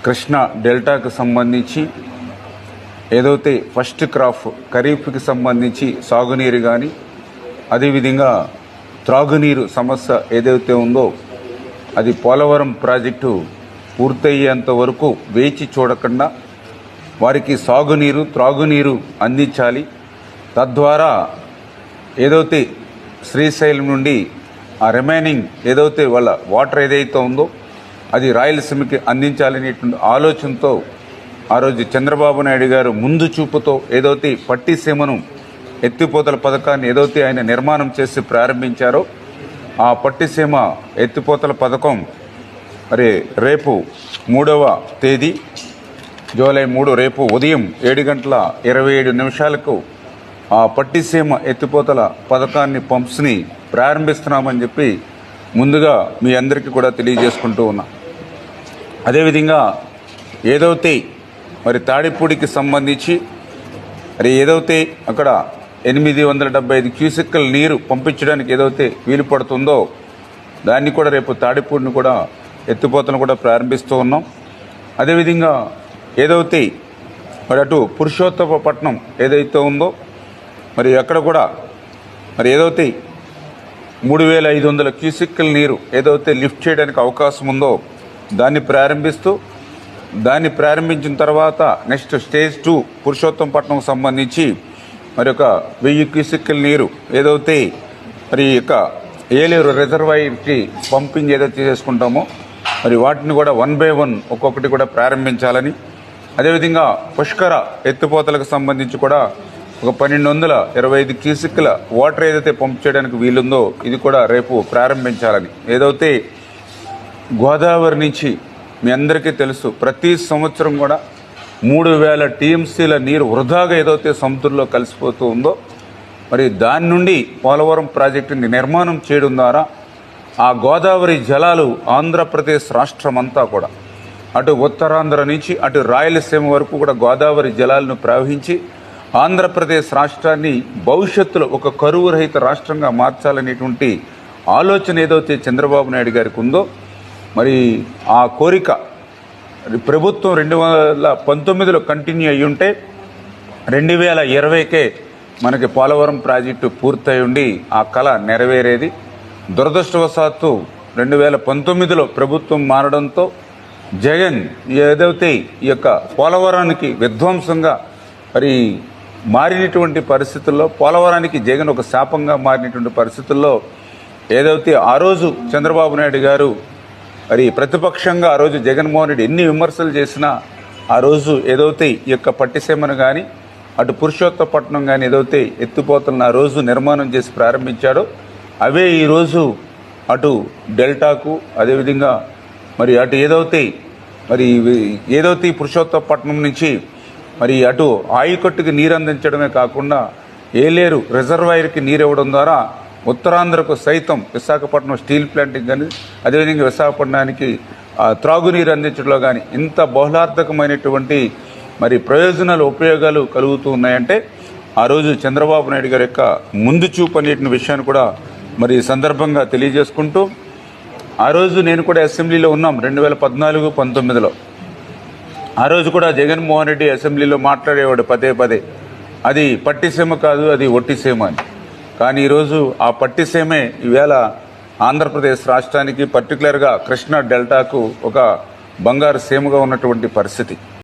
కృష్ణా డెల్టాకు సంబంధించి ఏదైతే first crop ఖరీఫ్కి సంబంధించి సాగునీరు కానీ అదేవిధంగా త్రాగునీరు సమస్య ఏదైతే ఉందో అది పోలవరం ప్రాజెక్టు పూర్తయ్యేంత వరకు వేచి చూడకుండా వారికి సాగునీరు త్రాగునీరు అందించాలి. తద్వారా ఏదైతే శ్రీశైలం నుండి ఆ రిమైనింగ్ ఏదైతే వాళ్ళ వాటర్ ఏదైతే ఉందో అది రాయలసీమకి అందించాలనేటువంటి ఆలోచనతో ఆ రోజు చంద్రబాబు నాయుడు గారు ముందు చూపుతో ఏదైతే పట్టిసీమను ఎత్తిపోతల పథకాన్ని ఏదైతే ఆయన నిర్మాణం చేసి ప్రారంభించారో ఆ పట్టిసీమ ఎత్తిపోతల పథకం మరి రేపు 3వ తేదీ జూలై 3 రేపు ఉదయం 7:27 ఆ పట్టిసీమ ఎత్తిపోతల పథకాన్ని పంప్స్ని ప్రారంభిస్తున్నామని చెప్పి ముందుగా మీ అందరికీ కూడా తెలియజేసుకుంటూ ఉన్నా. అదేవిధంగా ఏదైతే మరి తాడిపూడికి సంబంధించి మరి ఏదైతే అక్కడ 875 క్యూసెక్కుల నీరు పంపించడానికి ఏదైతే వీలు పడుతుందో దాన్ని కూడా రేపు తాడిపూడిని కూడా ఎత్తిపోతలను కూడా ప్రారంభిస్తూ ఉన్నాం. అదేవిధంగా ఏదైతే మరి అటు పురుషోత్తపట్నం ఏదైతే ఉందో మరి అక్కడ కూడా మరి ఏదైతే 3500 క్యూసెక్కుల నీరు ఏదైతే లిఫ్ట్ చేయడానికి అవకాశం ఉందో దాన్ని ప్రారంభించిన తర్వాత నెక్స్ట్ స్టేజ్ 2 పురుషోత్తంపట్నం సంబంధించి మరి ఒక 1000 క్యూసెక్కుల నీరు ఏదైతే మరి యొక్క ఏలేరు రిజర్వాయర్కి పంపింగ్ ఏదైతే చేసుకుంటామో మరి వాటిని కూడా 1 by 1 ఒక్కొక్కటి కూడా ప్రారంభించాలని, అదేవిధంగా పుష్కర ఎత్తిపోతలకు సంబంధించి కూడా ఒక 1225 క్యూసెక్కుల వాటర్ ఏదైతే పంప్ చేయడానికి వీలుందో ఇది కూడా రేపు ప్రారంభించాలని, ఏదైతే గోదావరి నుంచి మీ అందరికీ తెలుసు ప్రతి సంవత్సరం కూడా 3000 టీఎంసీల నీరు వృధాగా ఏదైతే సముద్రంలో కలిసిపోతూ ఉందో మరి దాని నుండి పోలవరం ప్రాజెక్టుని నిర్మాణం చేయడం ద్వారా ఆ గోదావరి జలాలు ఆంధ్రప్రదేశ్ రాష్ట్రం అంతా కూడా అటు ఉత్తరాంధ్ర నుంచి అటు రాయలసీమ వరకు కూడా గోదావరి జలాలను ప్రవహించి ఆంధ్రప్రదేశ్ రాష్ట్రాన్ని భవిష్యత్తులో ఒక కరువు రహిత రాష్ట్రంగా మార్చాలనేటువంటి ఆలోచన ఏదైతే చంద్రబాబు నాయుడు గారికి ఉందో మరి ఆ కోరిక ప్రభుత్వం 2019లో కంటిన్యూ అయ్యి ఉంటే 2020కే మనకి పోలవరం ప్రాజెక్టు పూర్తయి ఉండి ఆ కళ నెరవేరేది. దురదృష్టవశాత్తు 2019లో ప్రభుత్వం మారడంతో జగన్ ఏదైతే ఈ యొక్క పోలవరానికి విధ్వంసంగా మరి మారినటువంటి పరిస్థితుల్లో పోలవరానికి జగన్ ఒక శాపంగా మారినటువంటి పరిస్థితుల్లో ఏదైతే ఆ రోజు చంద్రబాబు నాయుడు గారు మరి ప్రతిపక్షంగా ఆ రోజు జగన్మోహన్ రెడ్డి ఎన్ని విమర్శలు చేసినా ఆ రోజు ఏదైతే ఈ యొక్క పట్టిసీమను కానీ అటు పురుషోత్తపట్నం కానీ ఏదైతే ఎత్తిపోతలను ఆ రోజు నిర్మాణం చేసి ప్రారంభించాడో అవే ఈరోజు అటు డెల్టాకు అదేవిధంగా మరి అటు ఏదైతే పురుషోత్తపట్నం నుంచి మరి అటు ఆయకట్టుకి నీరు అందించడమే కాకుండా ఏలేరు రిజర్వాయర్కి నీరు ఇవ్వడం ద్వారా ఉత్తరాంధ్రకు సైతం విశాఖపట్నం స్టీల్ ప్లాంట్కి కానీ అదేవిధంగా విశాఖపట్నానికి త్రాగునీరు అందించడంలో కానీ ఇంత బహుళార్థకమైనటువంటి మరి ఉపయోగాలు కలుగుతూ ఉన్నాయంటే ఆ రోజు చంద్రబాబు నాయుడు గారి యొక్క ముందు చూపు అనేటువంటి విషయాన్ని కూడా మరి సందర్భంగా తెలియజేసుకుంటూ ఆ రోజు నేను కూడా అసెంబ్లీలో ఉన్నాం 2014-19లో. ఆ రోజు కూడా జగన్మోహన్ రెడ్డి అసెంబ్లీలో మాట్లాడేవాడు పదే అది పట్టిసీమ కాదు అది ఒట్టిసీమ అని. కానీ ఈరోజు ఆ పట్టిసీమే ఈవేళ ఆంధ్రప్రదేశ్ రాష్ట్రానికి పర్టికులర్గా కృష్ణా డెల్టాకు ఒక బంగారు సీమగా ఉన్నటువంటి పరిస్థితి.